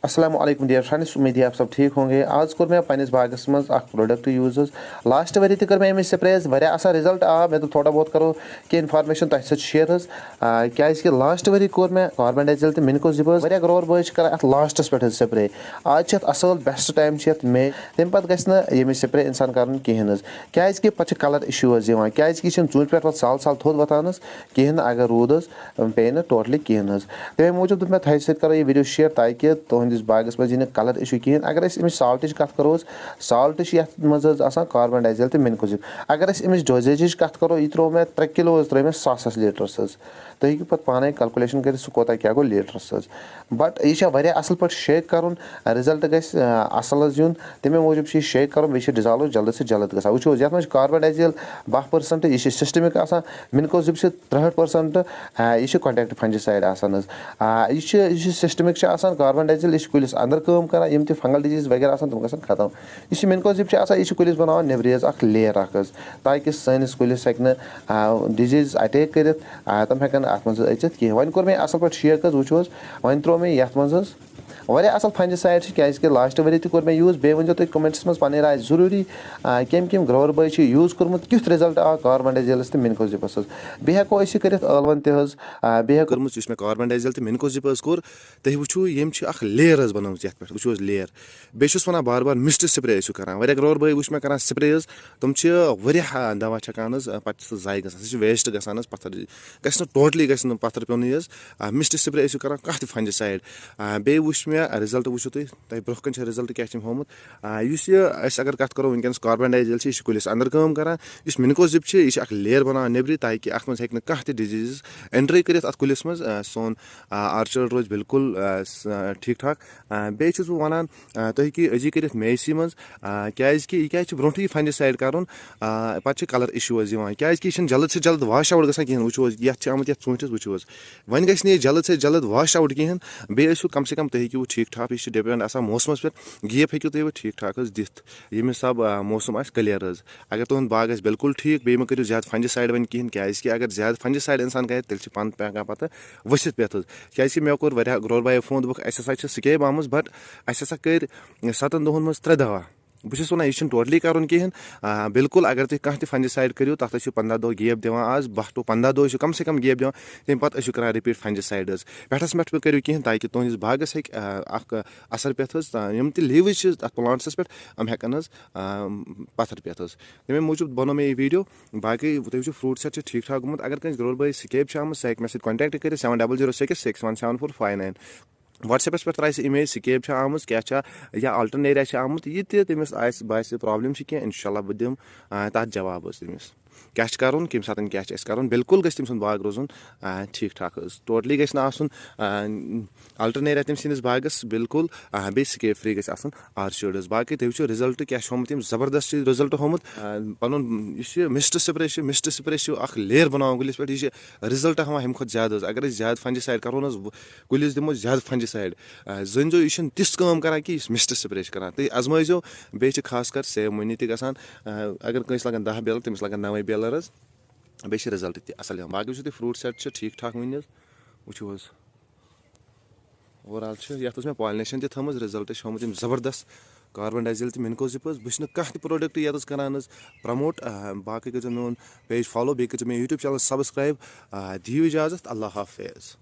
अस्सलाम वालेकुम dear friends, उम्मीद है आप सब ठीक होंगे। आज कोर मैं पन्निस बागस मज प्रोडक्ट यूज लास्ट वरी तक मैं अमिस स्प्रे वारिया असल रिजल्ट आ मैं थोड़ा बहुत करो कि इन्फॉर्मेशन तह सत शेयर कि लास्ट वरी कोर मैं कार्बेंडाजिम तो मिनकोजिब वारिया ग्रोवर बॉय कर लास्टस पे स्प्रे। आज असल बेस्ट टाइम मे तम पे गि स्प्रे इंसान कर कहें क्या पे कलर इशूज क्या चूंट पे साल साल थोद वतान कहें अगर रूद पे टोटली कहें तमें मूजूब मैं थह सत करो यह वीडियो शेयर ताकि तुहस बागस मज यह कलर इशू कहें। अगर अमिस साल्ट कत करो साल्ट मज कार्बेंडाजिम तो मिनकोजिब। अगर अमिस डोजेज कत करो यह त्रो मैं 3 किलो त्रो मैं 100 लीटर्स तुम हेकू पे पाने कैलकुलेशन कर कोता क्या गो लीटर्स बट यह असल पे शेक कर रिजल्ट गसल यून तमें मूजूब शेक कर डिजॉल्व जल्द से जल्द ग वो ये कार्बेंडाजिम 10% यह सिस्टमिक मिनकोजिब 63% यह कॉन्टैक्ट फंजिसाइड यह सिस्टमिक कार्बेंडाजिम यह कुलिस अंदर काम कर यम फंगल डिजीज वगैरह तम ग खत्म। यह मिनकोजिब यह कुलिस बनान नेबरेज लेयर ताकि सैनिस कुलिस हेक डिजीज अटैक कर तम हेकन अत मज अचित कहें। वन कोर मे असल पे शेक वो वन त्रो मे ये मज वारिया असल फंजिसाइड क्या लास्ट वरी कोर मैं यूज बे वो तुम कमेंट्स मज पन राय जरूरी कम कम ग्रोवर बॉय यूज कोर्मुत क्युथ रिजल्ट आ कार्बेंडाजिम तो मिनकोजिबस बे हेको कर ٲलवन तज बे कर्मुत मे कार्बेंडाजिम तो मिनकोजिब कोर तुम वो यम लेयर बनाम ये वो लेयर बे वन बार बार मिस्ट स्प्रे कर वारिया ग्रोवर बॉय वो मे कर स्प्रे तुम दवा छकान पे जाय ग वेस्ट गसान पत्थर गि टोटली गि पत्थर पे मिस्ट स्प्रे कर कह फंजिसाइड बे वो मे रिजल्ट वो तुम ब्रोह रिजल्ट क्या होमुत अगर कत करो वनकस कार्बेंडाजिम कुलिस अंदर काम कर मिनकोजिब यह लेयर बनान नेबरी ताकि अत मज हेक कह डिजीज एंट्री कर कुलिस मज सोन आर्चर्ड रोज बिल्कुल ठीक ठाक। बे वन तुम हेकू अजी कर मेसी मज क्या ब्रोह फंजिसाइड कर पे कलर इशूज क्या जल्द से जल्द वाश आउट ग वो ये आमुत ूंटिस वो वन गि जल्द से जल्द वाश आउट कहें बे कम से कम तुम हेकू ठीक ठाक यह डिपेंड मौसम पे गैप हेकू तुम ठीक ठाक दिथ ये हिसाब मौसम आ क्लियर अगर तुंद बाग बिल्कुल ठीक बे करो ज्यादा फंजिसाइड वन कहें क्या अगर ज्यादा फंजिसाइड इंसान कर तेल पन पे पे वसित पे क्या मे कोर ग्रोवर बाय फोन दोक स्केब आम बट असा कर 7 दोहन मज 3 दवा बहुत वन यह टोटली कर कहें बिल्कुल अगर तुम कह फंजिसाइड करो तथ 15 दह गैप दिवान आज 12 to 15 दह कम से कम गैप दिवान तम पे कर रिपीट फंजिसाइड पेठस मेठ पे करो कहें ताकि तुहस बागस हे असर पे यम लीव्स अ प्लांट्स पे हेकन पत्थर पे तमें मूजूब बनो मे यह वीडियो बाकी तुम फ्रूट सेट ठीक ठाक गुमुत। अगर कह ग्रोवर बॉय स्केब आम सह मे कॉन्टैक्ट कर 7006617449 व्हाट्सएपस पे त्राय इमेज स्केब आम क्या या अल्टरनेरिया आमुत यह तमिस बास प्रॉब्लम कह इंशाल्लाह बह दिम तथ जवाब तमिस क्या कर कम सात क्या कर बिल्कुल गम सुन बाग रोजन ठीक ठाक टोटली गि अल्टरनेरिया तम सस बागस बिल्कुल बे स्केब फ्री गि आर्चर्ड बाकी तुम रिजल्ट क्या होमुत जबरदस्त रिजल्ट होमुत पन मिस्ट स्प्रे लेयर बनान गुलिस पे यह रिजल्ट हवा हम खुद ज्यादा अगर ज्यादा फंजिसाइड करो गुलिस दिमो ज्यादा फंजिसाइड जन यह तिस काम कर कि मिस्ट स्प्रे कर तुम आजमाइजो बे खास कर सेव मनी ग अगर कंस लगन 10 बेल तमिस लगन 9 बेल बे रिजल्ट तल बाकी तुम फ्रूट सेट ठीक ठाक वन वो ओवरऑल ये मे पॉलिनेशन तम रिजल्ट होमुत जबरदस्त कार्बेंडाजिम तो मिनकोजिब बहुत कह प्रोडक्ट ये करान प्रमोट बाकी कर मोन पेज फॉलो बे कर यूट्यूब चैनल सब्सक्राइब दियो इजाजत अल्लाह हाफिज।